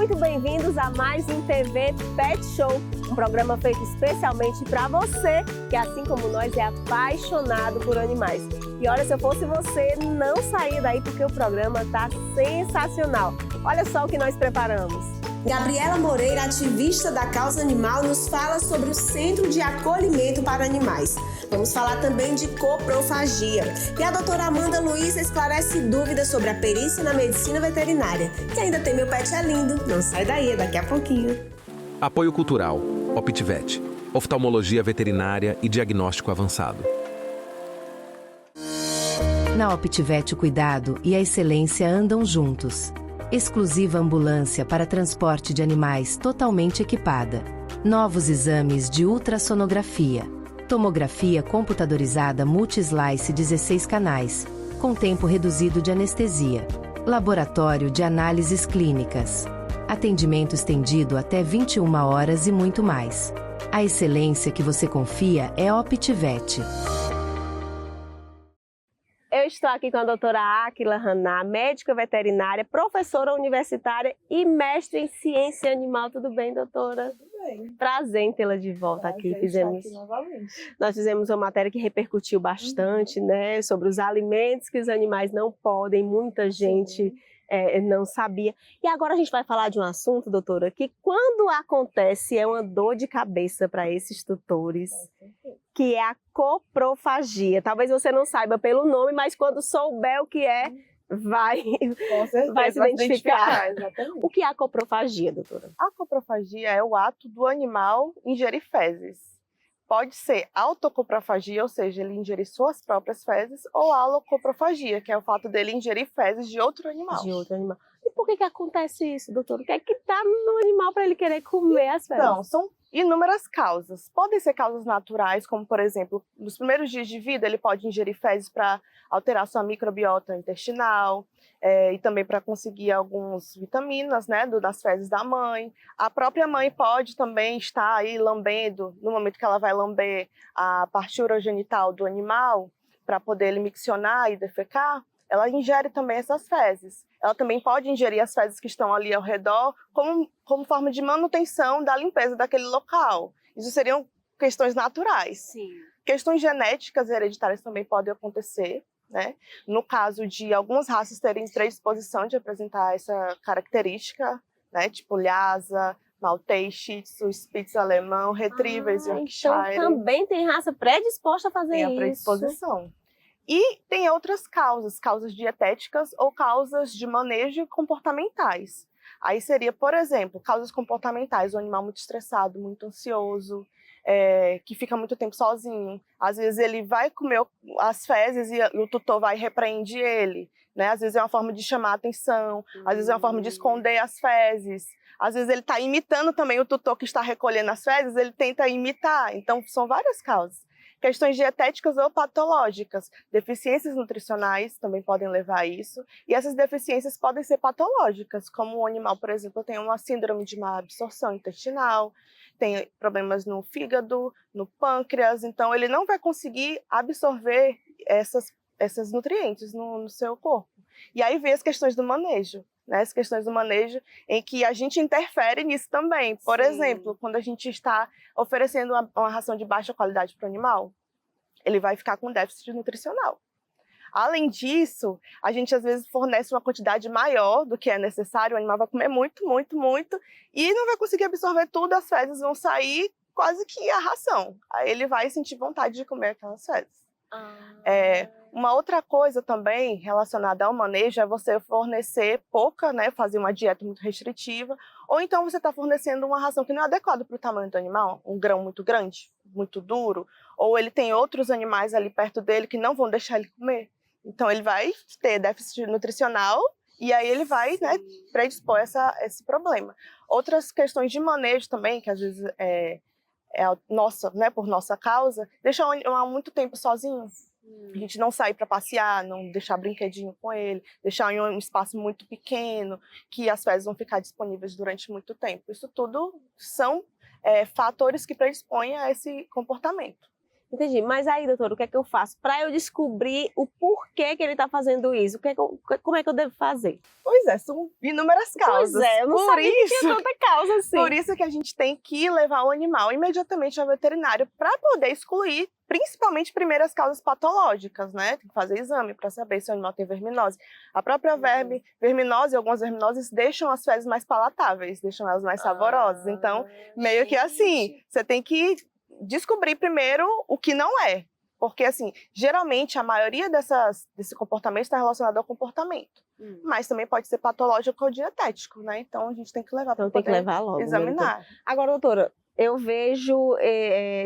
muito bem-vindos a mais um TV Pet Show, um programa feito especialmente para você que, assim como nós, é apaixonado por animais. E olha, se eu fosse você, não saia daí porque o programa está sensacional. Olha só o que nós preparamos. Gabriela Moreira, ativista da causa animal, nos fala sobre o Centro de Acolhimento para Animais. Vamos falar também de coprofagia. E a doutora Amanda Luiza esclarece dúvidas sobre a perícia na medicina veterinária. E ainda tem Meu Pet é Lindo. Não sai daí, daqui a pouquinho. Apoio Cultural, Optivet, oftalmologia veterinária e diagnóstico avançado. Na Optivet, o cuidado e a excelência andam juntos. Exclusiva ambulância para transporte de animais totalmente equipada. Novos exames de ultrassonografia. Tomografia computadorizada multi-slice 16 canais, com tempo reduzido de anestesia. Laboratório de análises clínicas. Atendimento estendido até 21 horas e muito mais. A excelência que você confia é Optivet. Eu estou aqui com a doutora Áquila Raná, médica veterinária, professora universitária e mestre em ciência animal. Tudo bem, doutora? Tudo bem. Prazer em tê-la de volta aqui. Nós fizemos uma matéria que repercutiu bastante, né, sobre os alimentos que os animais não podem. Muita gente não sabia. E agora a gente vai falar de um assunto, doutora, que quando acontece é uma dor de cabeça para esses tutores, que é a coprofagia. Talvez você não saiba pelo nome, mas quando souber o que é, vai se identificar. Exatamente. O que é a coprofagia, doutora? A coprofagia é o ato do animal ingerir fezes. Pode ser autocoprofagia, ou seja, ele ingerir suas próprias fezes, ou alocoprofagia, que é o fato dele ingerir fezes de outro animal. E por que acontece isso, doutor? O que é que está no animal para ele querer comer as fezes? Então, são inúmeras causas. Podem ser causas naturais, como, por exemplo, nos primeiros dias de vida, ele pode ingerir fezes para alterar sua microbiota intestinal, e também para conseguir algumas vitaminas, né, das fezes da mãe. A própria mãe pode também estar aí lambendo, no momento que ela vai lamber a parte urogenital do animal, para poder ele miccionar e defecar, ela ingere também essas fezes. Ela também pode ingerir as fezes que estão ali ao redor como forma de manutenção da limpeza daquele local. Isso seriam questões naturais. Sim. Questões genéticas e hereditárias também podem acontecer, né? No caso de algumas raças terem predisposição de apresentar essa característica, né? Tipo Lhasa, Maltês, Shih Tzu, Spitz alemão, Retrievers, Yorkshire. Então também tem raça predisposta a fazer isso. Tem a predisposição. E tem outras causas dietéticas ou causas de manejo comportamentais. Aí seria, por exemplo, causas comportamentais, um animal muito estressado, muito ansioso, que fica muito tempo sozinho. Às vezes ele vai comer as fezes e o tutor vai e repreende ele, né? Às vezes é uma forma de chamar a atenção, às vezes é uma forma de esconder as fezes. Às vezes ele está imitando também o tutor que está recolhendo as fezes, ele tenta imitar. Então, são várias causas. Questões dietéticas ou patológicas, deficiências nutricionais também podem levar a isso, e essas deficiências podem ser patológicas, como o animal, por exemplo, tem uma síndrome de má absorção intestinal, tem problemas no fígado, no pâncreas, então ele não vai conseguir absorver esses nutrientes no seu corpo. E aí vem as questões do manejo, né? As questões do manejo em que a gente interfere nisso também. Por exemplo, quando a gente está oferecendo uma ração de baixa qualidade para o animal, ele vai ficar com déficit nutricional. Além disso, a gente às vezes fornece uma quantidade maior do que é necessário, o animal vai comer muito, muito, muito, e não vai conseguir absorver tudo, as fezes vão sair quase que a ração. Aí ele vai sentir vontade de comer aquelas fezes. Uma outra coisa também relacionada ao manejo é você fornecer pouca, né, fazer uma dieta muito restritiva, ou então você está fornecendo uma ração que não é adequada para o tamanho do animal, um grão muito grande, muito duro, ou ele tem outros animais ali perto dele que não vão deixar ele comer. Então ele vai ter déficit nutricional e aí ele vai, né, predispor esse problema. Outras questões de manejo também, que às vezes por nossa causa, deixar o animal muito tempo sozinho. A gente não sair para passear, não deixar brinquedinho com ele, deixar em um espaço muito pequeno, que as fezes vão ficar disponíveis durante muito tempo. Isso tudo são fatores que predispõem a esse comportamento. Entendi. Mas aí, doutora, o que é que eu faço? Para eu descobrir o porquê que ele está fazendo isso, como é que eu devo fazer? Pois é, são inúmeras causas. Pois é, eu não sabia que tinha tanta causa assim. Por isso que a gente tem que levar o animal imediatamente ao veterinário para poder excluir, principalmente, primeiro as causas patológicas, né? Tem que fazer exame para saber se o animal tem verminose. A própria verminose, algumas verminoses deixam as fezes mais palatáveis, deixam elas mais saborosas. Então, meio que assim, você tem que descobrir primeiro o que não é. Porque, assim, geralmente a maioria desse comportamento está relacionado ao comportamento. Mas também pode ser patológico ou dietético, né? Então a gente tem que levar para poder logo, examinar. Agora, doutora, eu vejo,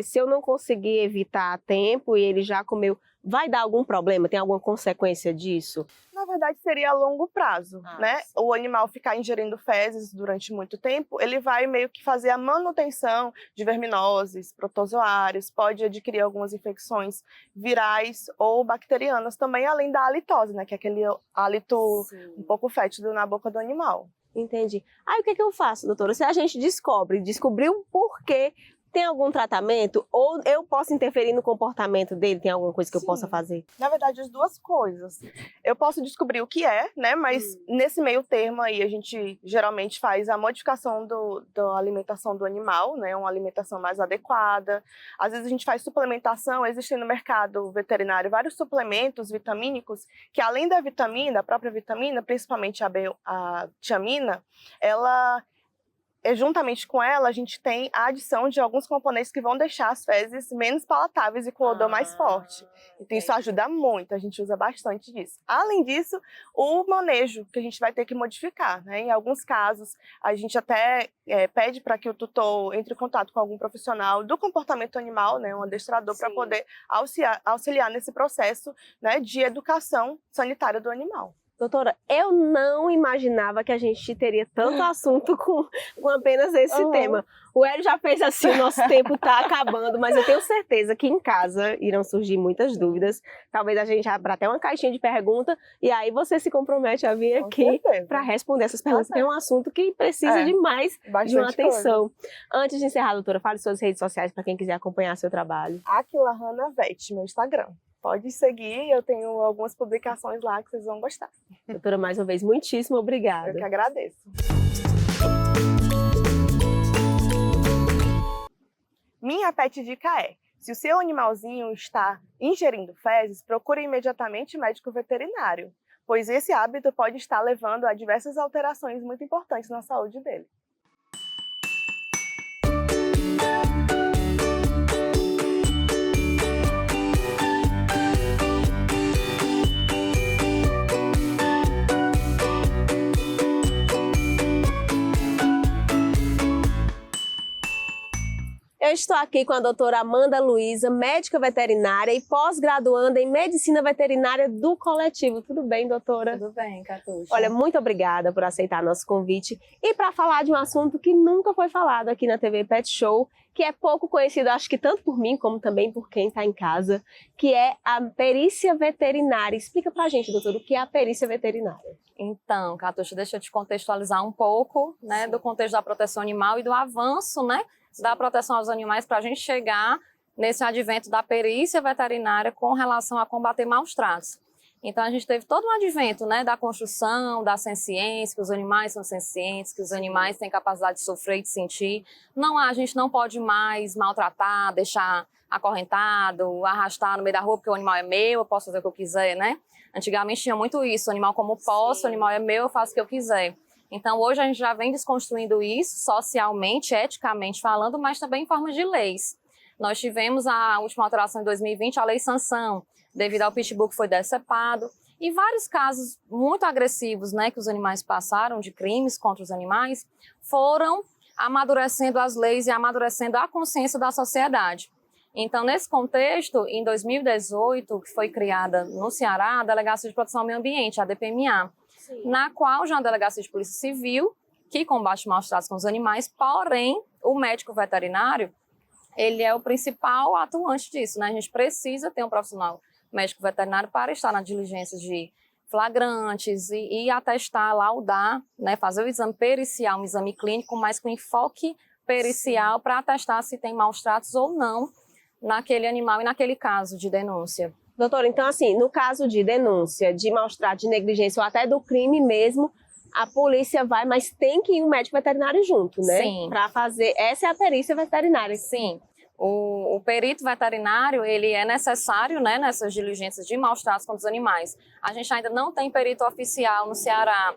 se eu não conseguir evitar a tempo e ele já comeu, vai dar algum problema? Tem alguma consequência disso? Na verdade, seria a longo prazo, né? Sim. O animal ficar ingerindo fezes durante muito tempo, ele vai meio que fazer a manutenção de verminoses, protozoários, pode adquirir algumas infecções virais ou bacterianas também, além da halitose, né? Que é aquele hálito um pouco fétido na boca do animal. Entendi. Aí o que é que eu faço, doutora? Se a gente descobriu o porquê, tem algum tratamento? Ou eu posso interferir no comportamento dele? Tem alguma coisa que eu possa fazer? Na verdade, as duas coisas. Eu posso descobrir o que é, né? Mas nesse meio termo aí, a gente geralmente faz a modificação da alimentação do animal, né? Uma alimentação mais adequada. Às vezes a gente faz suplementação. Existem no mercado veterinário vários suplementos vitamínicos que, além da vitamina, a própria vitamina, principalmente a tiamina, juntamente com ela, a gente tem a adição de alguns componentes que vão deixar as fezes menos palatáveis e com odor mais forte. Então isso ajuda muito, a gente usa bastante disso. Além disso, o manejo que a gente vai ter que modificar, né? Em alguns casos, a gente até pede para que o tutor entre em contato com algum profissional do comportamento animal, né? Um adestrador, para poder auxiliar nesse processo, né, de educação sanitária do animal. Doutora, eu não imaginava que a gente teria tanto assunto com apenas esse tema. O Hélio já fez assim, o nosso tempo está acabando, mas eu tenho certeza que em casa irão surgir muitas dúvidas. Talvez a gente abra até uma caixinha de pergunta e aí você se compromete a vir aqui para responder essas perguntas, porque é um assunto que precisa demais de uma atenção. Antes de encerrar, doutora, fale suas redes sociais para quem quiser acompanhar seu trabalho. Aquila Hanna Vet, meu Instagram. Pode seguir, eu tenho algumas publicações lá que vocês vão gostar. Doutora, mais uma vez, muitíssimo obrigada. Eu que agradeço. Minha pet dica é: se o seu animalzinho está ingerindo fezes, procure imediatamente médico veterinário, pois esse hábito pode estar levando a diversas alterações muito importantes na saúde dele. Eu estou aqui com a doutora Amanda Luiza, médica veterinária e pós-graduanda em medicina veterinária do Coletivo. Tudo bem, doutora? Tudo bem, Catuxa. Olha, muito obrigada por aceitar nosso convite e para falar de um assunto que nunca foi falado aqui na TV Pet Show, que é pouco conhecido, acho que tanto por mim como também por quem está em casa, que é a perícia veterinária. Explica pra gente, doutora, o que é a perícia veterinária. Então, Catuxa, deixa eu te contextualizar um pouco, né, do contexto da proteção animal e do avanço, né, da proteção aos animais para a gente chegar nesse advento da perícia veterinária com relação a combater maus tratos. Então, a gente teve todo um advento, né, da construção, da senciência, que os animais são sencientes, que os animais têm capacidade de sofrer e de sentir. A gente não pode mais maltratar, deixar acorrentado, arrastar no meio da rua, porque o animal é meu, eu posso fazer o que eu quiser, né? Antigamente tinha muito isso, o animal como posso, o animal é meu, eu faço o que eu quiser. Então, hoje a gente já vem desconstruindo isso socialmente, eticamente falando, mas também em forma de leis. Nós tivemos a última alteração em 2020, a Lei Sanção, devido ao pitbull que foi decepado, e vários casos muito agressivos, né, que os animais passaram, de crimes contra os animais, foram amadurecendo as leis e amadurecendo a consciência da sociedade. Então, nesse contexto, em 2018, que foi criada no Ceará a Delegacia de Proteção ao Meio Ambiente, a DPMA, na qual já é uma delegacia de polícia civil que combate maus tratos com os animais, porém, o médico veterinário, ele é o principal atuante disso, né? A gente precisa ter um profissional médico veterinário para estar na diligência de flagrantes e atestar, laudar, né? Fazer o exame pericial, um exame clínico, mas com enfoque pericial para atestar se tem maus tratos ou não naquele animal e naquele caso de denúncia. Doutora, então assim, no caso de denúncia, de maus-tratos, de negligência ou até do crime mesmo, a polícia vai, mas tem que ir um médico veterinário junto, né? Sim. Para fazer, essa é a perícia veterinária. Sim. O perito veterinário, ele é necessário, né, nessas diligências de maus-tratos contra os animais. A gente ainda não tem perito oficial no Ceará,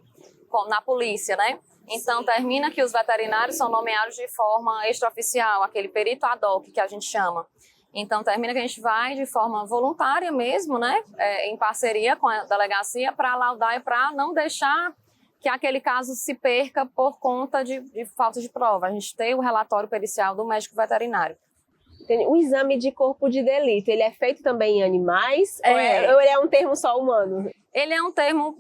na polícia, né? Então, termina que os veterinários são nomeados de forma extraoficial, aquele perito ad hoc que a gente chama. Então, termina que a gente vai de forma voluntária mesmo, né, em parceria com a delegacia, para laudar e para não deixar que aquele caso se perca por conta de falta de prova. A gente tem o relatório pericial do médico veterinário. O exame de corpo de delito, ele é feito também em animais ou ele é um termo só humano? Ele é um termo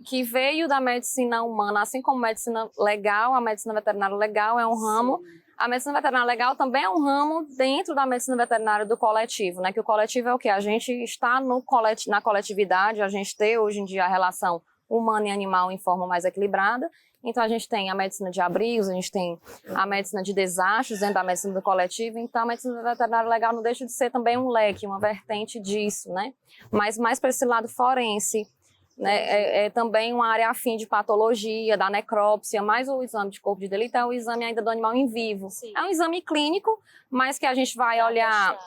que veio da medicina humana, assim como medicina legal, a medicina veterinária legal é um ramo. A medicina veterinária legal também é um ramo dentro da medicina veterinária do coletivo, né? Que o coletivo é o quê? A gente está na coletividade, a gente tem hoje em dia a relação humano e animal em forma mais equilibrada. Então, a gente tem a medicina de abrigos, a gente tem a medicina de desastres dentro da medicina do coletivo. Então, a medicina veterinária legal não deixa de ser também um leque, uma vertente disso, né? Mas mais para esse lado forense, né? É também uma área afim de patologia, da necrópsia, mas o exame de corpo de delito é o exame ainda do animal em vivo. Sim. É um exame clínico, mas que a gente vai olhar,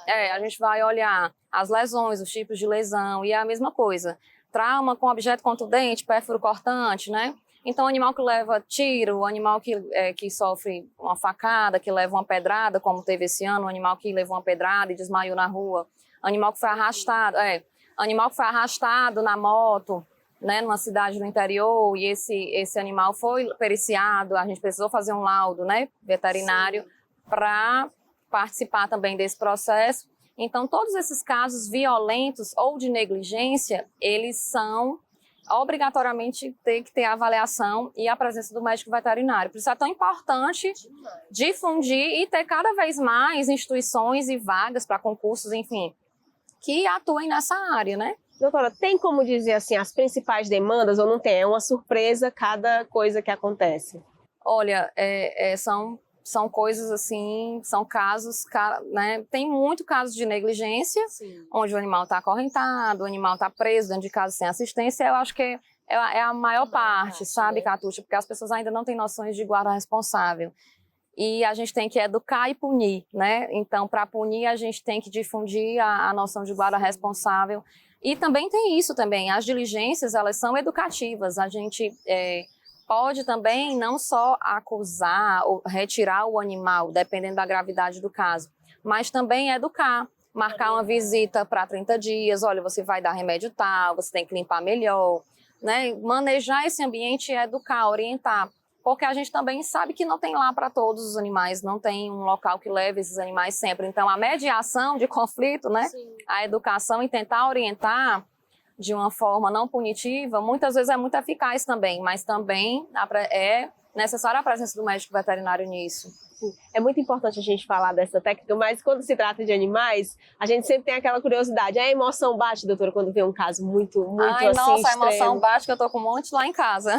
as lesões, os tipos de lesão, e é a mesma coisa. Trauma com objeto contundente, pérfuro cortante, né? Então, o animal que leva tiro, o animal que sofre uma facada, que leva uma pedrada, como teve esse ano, o animal que levou uma pedrada e desmaiou na rua, animal que foi arrastado na moto, né, numa cidade do interior, e esse animal foi periciado, a gente precisou fazer um laudo, né, veterinário, para participar também desse processo. Então, todos esses casos violentos ou de negligência, eles são obrigatoriamente ter que ter a avaliação e a presença do médico veterinário. Por isso é tão importante difundir e ter cada vez mais instituições e vagas para concursos, enfim, que atuem nessa área, né? Doutora, tem como dizer assim as principais demandas ou não tem? É uma surpresa cada coisa que acontece? Olha, são coisas assim, são casos, né? Tem muito caso de negligência, sim, onde o animal está acorrentado, o animal está preso dentro de casa sem assistência. Eu acho que é a maior parte, sabe, Catuxa? Porque as pessoas ainda não têm noções de guarda responsável. E a gente tem que educar e punir, né? Então, para punir, a gente tem que difundir a noção de guarda responsável. E também tem isso também, as diligências, elas são educativas. A gente pode também não só acusar ou retirar o animal, dependendo da gravidade do caso, mas também educar, marcar uma visita para 30 dias, olha, você vai dar remédio tal, você tem que limpar melhor, né? Manejar esse ambiente e educar, orientar, porque a gente também sabe que não tem lá para todos os animais, não tem um local que leve esses animais sempre. Então, a mediação de conflito, né? Sim. A educação e tentar orientar de uma forma não punitiva, muitas vezes é muito eficaz também, mas também é necessária a presença do médico veterinário nisso. É muito importante a gente falar dessa técnica, mas quando se trata de animais, a gente sempre tem aquela curiosidade. A emoção bate, doutora, quando vê um caso muito assim, nossa, extremo. A emoção bate, que eu tô com um monte lá em casa.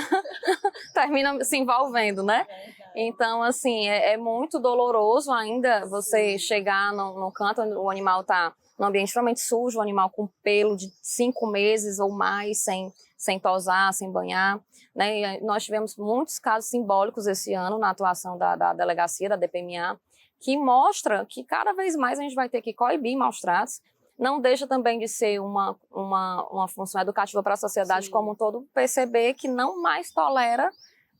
Termina se envolvendo, né? Então, assim, é muito doloroso ainda você chegar no canto, o animal tá num ambiente extremamente sujo, um animal com pelo de 5 meses ou mais, sem tosar, sem banhar, né? E nós tivemos muitos casos simbólicos esse ano na atuação da delegacia, da DPMA, que mostra que cada vez mais a gente vai ter que coibir maus-tratos. Não deixa também de ser uma função educativa para a sociedade, sim, como um todo, perceber que não mais tolera,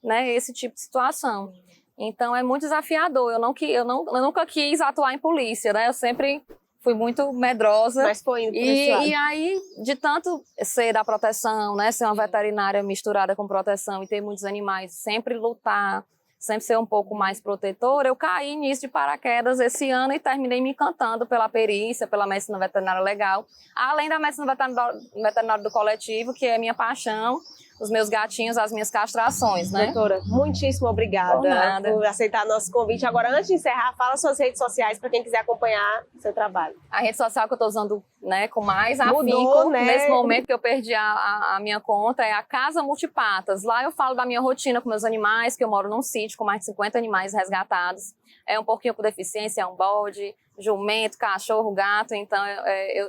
né, esse tipo de situação. Então é muito desafiador. Eu nunca quis atuar em polícia, né? Eu sempre fui muito medrosa. Mas foi indo por esse lado. E aí, de tanto ser da proteção, né, ser uma veterinária misturada com proteção e ter muitos animais, sempre lutar, sempre ser um pouco mais protetora, eu caí nisso de paraquedas esse ano e terminei me encantando pela perícia, pela medicina veterinária legal, além da medicina veterinária do coletivo, que é minha paixão, os meus gatinhos, as minhas castrações, né? Doutora, muitíssimo obrigada por aceitar nosso convite. Agora, antes de encerrar, fala suas redes sociais para quem quiser acompanhar o seu trabalho. A rede social que eu estou usando, né, com mais Mudou, afinco, né? nesse momento que eu perdi a minha conta, é a Casa Multipatas. Lá eu falo da minha rotina com meus animais, que eu moro num sítio com mais de 50 animais resgatados. É um porquinho com deficiência, é um bode, jumento, cachorro, gato. Então,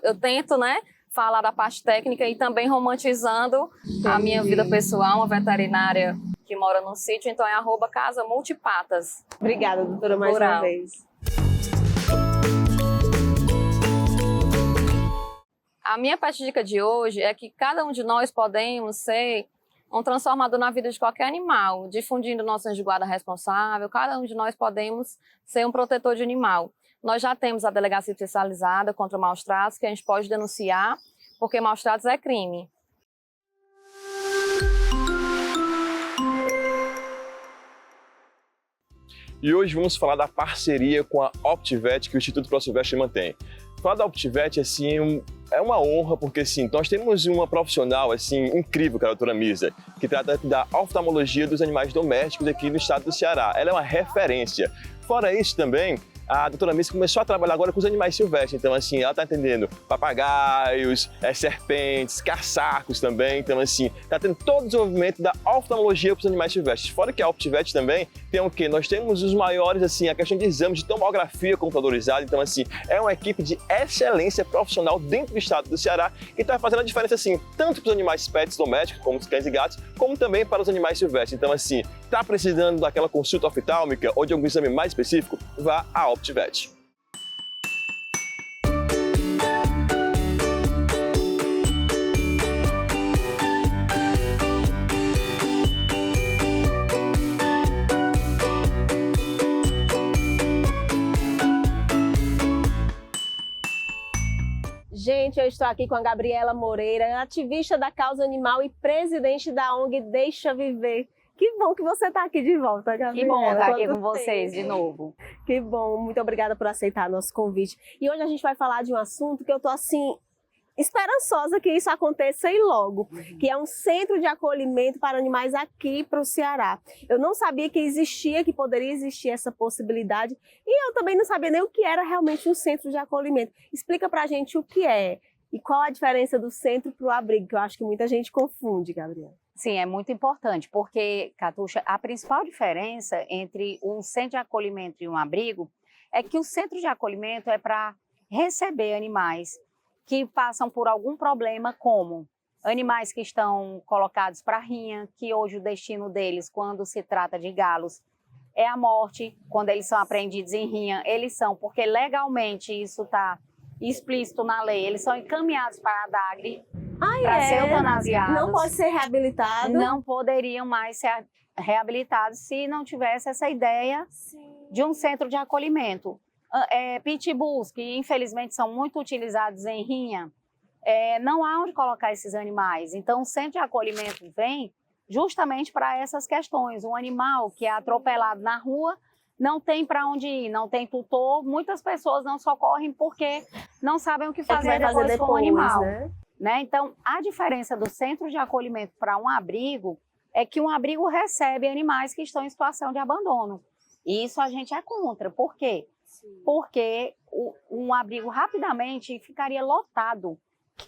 eu tento, né, falar da parte técnica e também romantizando a minha vida pessoal, uma veterinária que mora num sítio. Então, é @Casa Multipatas. Obrigada, doutora, mais uma vez. A minha pet dica de hoje é que cada um de nós podemos ser um transformador na vida de qualquer animal, difundindo nosso anjo de guarda responsável. Cada um de nós podemos ser um protetor de animal. Nós já temos a delegacia especializada contra maus tratos, que a gente pode denunciar, porque maus tratos é crime. E hoje vamos falar da parceria com a OptiVet que o Instituto ProSilvestre mantém. Falar da OptiVet assim, é uma honra, porque assim, nós temos uma profissional assim, incrível, que é a doutora Misa, que trata da oftalmologia dos animais domésticos aqui no estado do Ceará. Ela é uma referência. Fora isso também, a doutora Missa começou a trabalhar agora com os animais silvestres, então assim, ela está atendendo papagaios, serpentes, caçacos também, então assim, está tendo todo o desenvolvimento da oftalmologia para os animais silvestres. Fora que a OptiVet também tem o quê? Nós temos os maiores, assim, a questão de exames de tomografia computadorizada, então assim, é uma equipe de excelência profissional dentro do estado do Ceará que está fazendo a diferença assim, tanto para os animais pets domésticos, como os cães e gatos, como também para os animais silvestres. Então assim, está precisando daquela consulta oftálmica ou de algum exame mais específico? Vá à OptiVet. Gente, eu estou aqui com a Gabriela Moreira, ativista da causa animal e presidente da ONG Deixa Viver. Que bom que você está aqui de volta, Gabriela. Que bom estar aqui com vocês de novo. Que bom, muito obrigada por aceitar nosso convite. E hoje a gente vai falar de um assunto que eu estou assim, esperançosa que isso aconteça e logo, que é um centro de acolhimento para animais aqui para o Ceará. Eu não sabia que existia, que poderia existir essa possibilidade, e eu também não sabia nem o que era realmente um centro de acolhimento. Explica pra gente o que é e qual a diferença do centro para o abrigo, que eu acho que muita gente confunde, Gabriela. Sim, é muito importante, porque, Catuxa, a principal diferença entre um centro de acolhimento e um abrigo é que o centro de acolhimento é para receber animais que passam por algum problema, como animais que estão colocados para rinha, que hoje o destino deles, quando se trata de galos, é a morte. Quando eles são apreendidos em rinha, eles são, porque legalmente isso está explícito na lei, eles são encaminhados para a DAGRE, para ser eutanasiados. Não pode ser reabilitado? Não poderiam mais ser reabilitados se não tivesse essa ideia de um centro de acolhimento. Pitbulls, que infelizmente são muito utilizados em rinha, não há onde colocar esses animais. Então, o centro de acolhimento vem justamente para essas questões. Um animal que é atropelado na rua não tem para onde ir, não tem tutor. Muitas pessoas não socorrem porque não sabem o que fazer depois com o animal. Né? Então, a diferença do centro de acolhimento para um abrigo é que um abrigo recebe animais que estão em situação de abandono. E isso a gente é contra. Por quê? Porque um abrigo rapidamente ficaria lotado.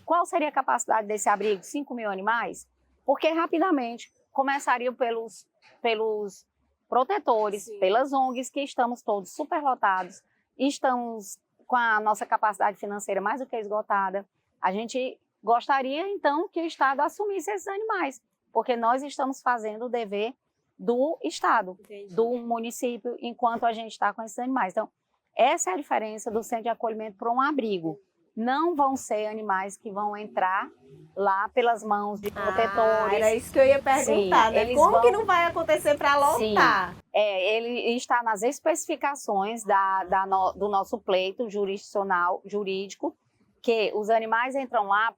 Qual seria a capacidade desse abrigo? 5 mil animais? Porque rapidamente começariam pelos protetores, pelas ONGs, que estamos todos superlotados, estamos com a nossa capacidade financeira mais do que esgotada. A gente gostaria, então, que o Estado assumisse esses animais, porque nós estamos fazendo o dever do Estado, do município, enquanto a gente está com esses animais. Então, essa é a diferença do centro de acolhimento para um abrigo. Não vão ser animais que vão entrar lá pelas mãos de protetores. Era isso que eu ia perguntar, né? Como que não vai acontecer para lotar? Sim. Ele está nas especificações do nosso pleito jurídico, que os animais entram lá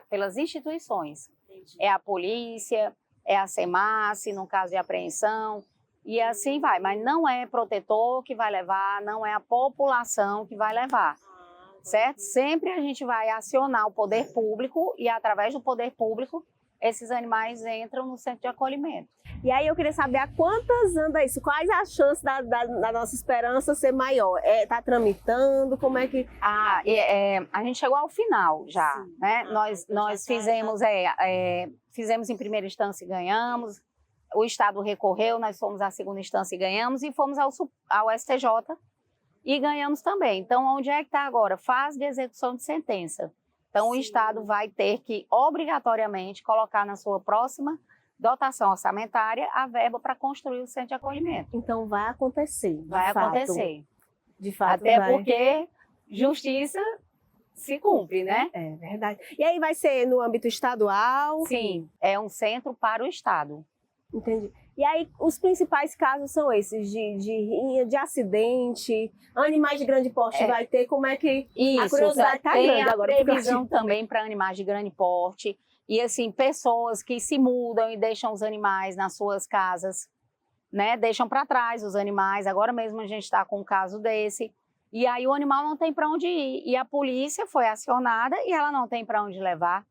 pelas instituições. Entendi. É a polícia, é a SEMASSE, no caso de apreensão, e assim vai. Mas não é protetor que vai levar, não é a população que vai levar. Certo? Sempre a gente vai acionar o poder público e, através do poder público, esses animais entram no centro de acolhimento. E aí eu queria saber a quantas anda isso? Quais as chances da nossa esperança ser maior? Tá tramitando? Como é que... A gente chegou ao final já, né? Nós fizemos em primeira instância e ganhamos, o Estado recorreu, nós fomos à segunda instância e ganhamos, e fomos ao STJ e ganhamos também. Então, onde é que está agora? Fase de execução de sentença. Então, o Estado vai ter que, obrigatoriamente, colocar na sua próxima dotação orçamentária a verba para construir o centro de acolhimento. Então, vai acontecer. Vai acontecer. De fato, até porque justiça se cumpre, né? É verdade. E aí vai ser no âmbito estadual? Sim, é um centro para o Estado. Entendi. E aí, os principais casos são esses de acidente, animais de grande porte vai ter, como é que isso, a curiosidade está grande agora? Tem a previsão também para animais de grande porte, e assim, pessoas que se mudam e deixam os animais nas suas casas, né? Deixam para trás os animais, agora mesmo a gente está com um caso desse, e aí o animal não tem para onde ir, e a polícia foi acionada e ela não tem para onde levar.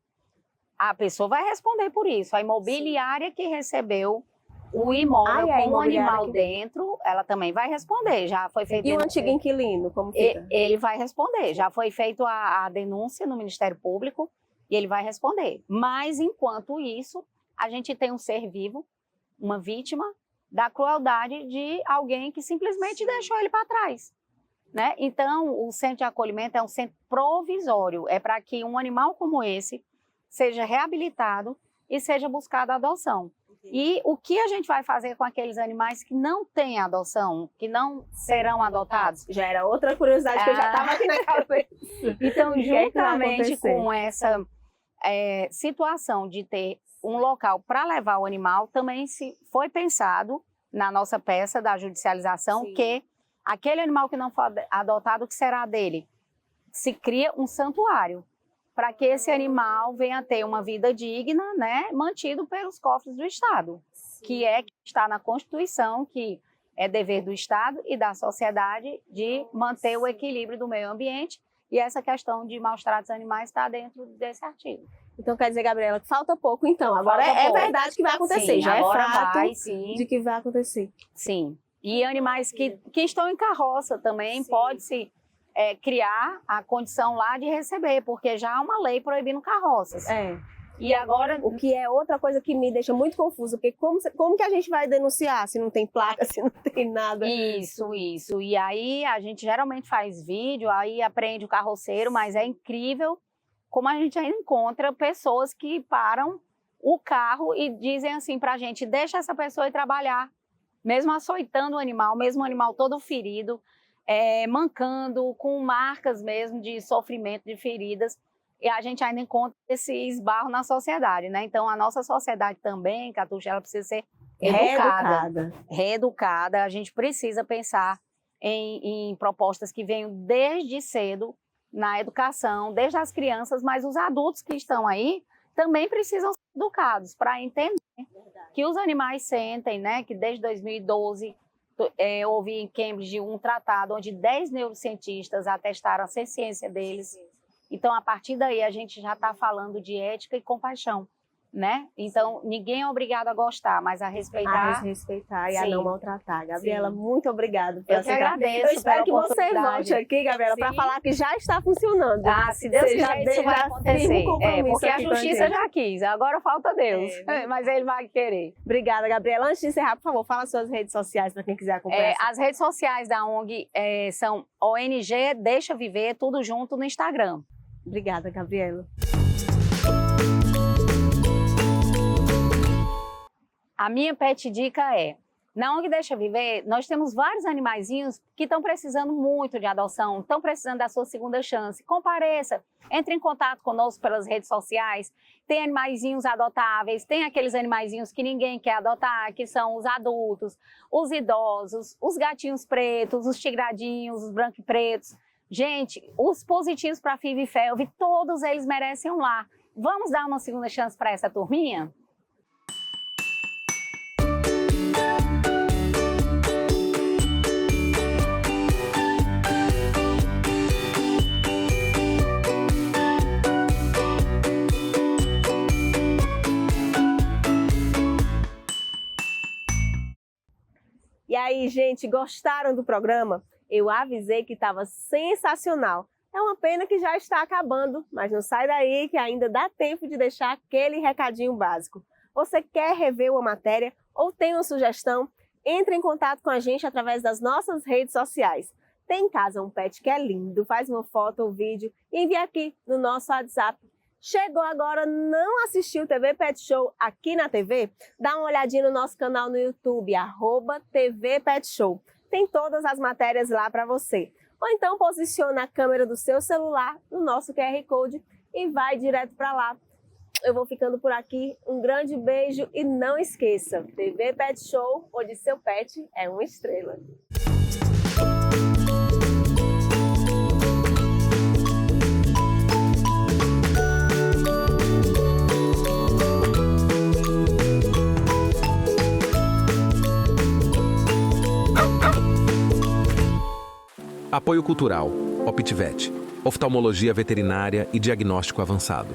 A pessoa vai responder por isso, a imobiliária que recebeu o imóvel com o animal dentro, ela também vai responder. Já foi feito. E o antigo inquilino, como fica? Ele vai responder. Já foi feita a denúncia no Ministério Público e ele vai responder. Mas, enquanto isso, a gente tem um ser vivo, uma vítima da crueldade de alguém que simplesmente deixou ele para trás, né? Então, o centro de acolhimento é um centro provisório. É para que um animal como esse seja reabilitado e seja buscada a adoção. E o que a gente vai fazer com aqueles animais que não têm adoção, que não serão adotados? Já era outra curiosidade que eu já estava aqui na cabeça. Então, juntamente com essa situação de ter um local para levar o animal, também foi pensado na nossa peça da judicialização que aquele animal que não for adotado, o que será dele? Se cria um santuário, para que esse animal venha ter uma vida digna, né, mantido pelos cofres do Estado, que está na Constituição, que é dever do Estado e da sociedade de manter o equilíbrio do meio ambiente, e essa questão de maus-tratos animais está dentro desse artigo. Então, quer dizer, Gabriela, que falta pouco, então. Agora é verdade que vai acontecer, sim, já é fato sim. de que vai acontecer. Sim, e animais que estão em carroça também, pode-se criar a condição lá de receber, porque já há uma lei proibindo carroças. E agora... O que é outra coisa que me deixa muito confusa, porque como que a gente vai denunciar se não tem placa, se não tem nada? Isso. E aí a gente geralmente faz vídeo, aí aprende o carroceiro, mas é incrível como a gente ainda encontra pessoas que param o carro e dizem assim pra gente, deixa essa pessoa ir trabalhar, mesmo açoitando o animal, mesmo o animal todo ferido, mancando, com marcas mesmo de sofrimento, de feridas, e a gente ainda encontra esse esbarro na sociedade, né? Então, a nossa sociedade também, Catuxa, ela precisa ser reeducada. A gente precisa pensar em propostas que venham desde cedo na educação, desde as crianças, mas os adultos que estão aí também precisam ser educados para entender que os animais sentem, né? Que desde 2012... houve em Cambridge um tratado onde 10 neurocientistas atestaram a ciência deles. Então, a partir daí, a gente já está falando de ética e compaixão, né? Então, ninguém é obrigado a gostar, mas a respeitar. A respeitar e a não maltratar. Gabriela, muito obrigada. Eu que agradeço. Eu espero que você volte aqui, Gabriela, para falar que já está funcionando. Se Deus quiser, isso vai acontecer. Porque a justiça já quis, agora falta Deus. Mas ele vai querer. Obrigada, Gabriela. Antes de encerrar, por favor, fala suas redes sociais para quem quiser acompanhar. As redes sociais da ONG são ONG Deixa Viver, tudo junto no Instagram. Obrigada, Gabriela. A minha pet dica na ONG Deixa Viver, nós temos vários animaizinhos que estão precisando muito de adoção, estão precisando da sua segunda chance. Compareça, entre em contato conosco pelas redes sociais. Tem animaizinhos adotáveis, tem aqueles animaizinhos que ninguém quer adotar, que são os adultos, os idosos, os gatinhos pretos, os tigradinhos, os branco e pretos. Gente, os positivos para FIV e FeLV, todos eles merecem um lar. Vamos dar uma segunda chance para essa turminha? E aí, gente, gostaram do programa? Eu avisei que estava sensacional. É uma pena que já está acabando, mas não sai daí que ainda dá tempo de deixar aquele recadinho básico. Você quer rever uma matéria ou tem uma sugestão? Entre em contato com a gente através das nossas redes sociais. Tem em casa um pet que é lindo, faz uma foto ou vídeo e envia aqui no nosso WhatsApp. Chegou agora, não assistiu o TV Pet Show aqui na TV? Dá uma olhadinha no nosso canal no YouTube, @TV Pet Show. Tem todas as matérias lá para você. Ou então posiciona a câmera do seu celular no nosso QR Code e vai direto para lá. Eu vou ficando por aqui, um grande beijo e não esqueça, TV Pet Show, onde seu pet é uma estrela. Apoio Cultural, OptiVet, oftalmologia veterinária e diagnóstico avançado.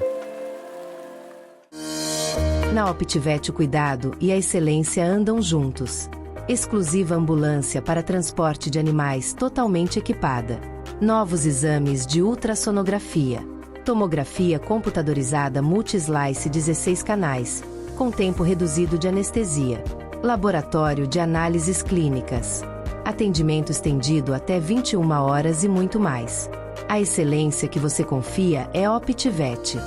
Na OptiVet o cuidado e a excelência andam juntos. Exclusiva ambulância para transporte de animais totalmente equipada. Novos exames de ultrassonografia. Tomografia computadorizada multi-slice 16 canais, com tempo reduzido de anestesia. Laboratório de análises clínicas. Atendimento estendido até 21 horas e muito mais. A excelência que você confia é OptiVet.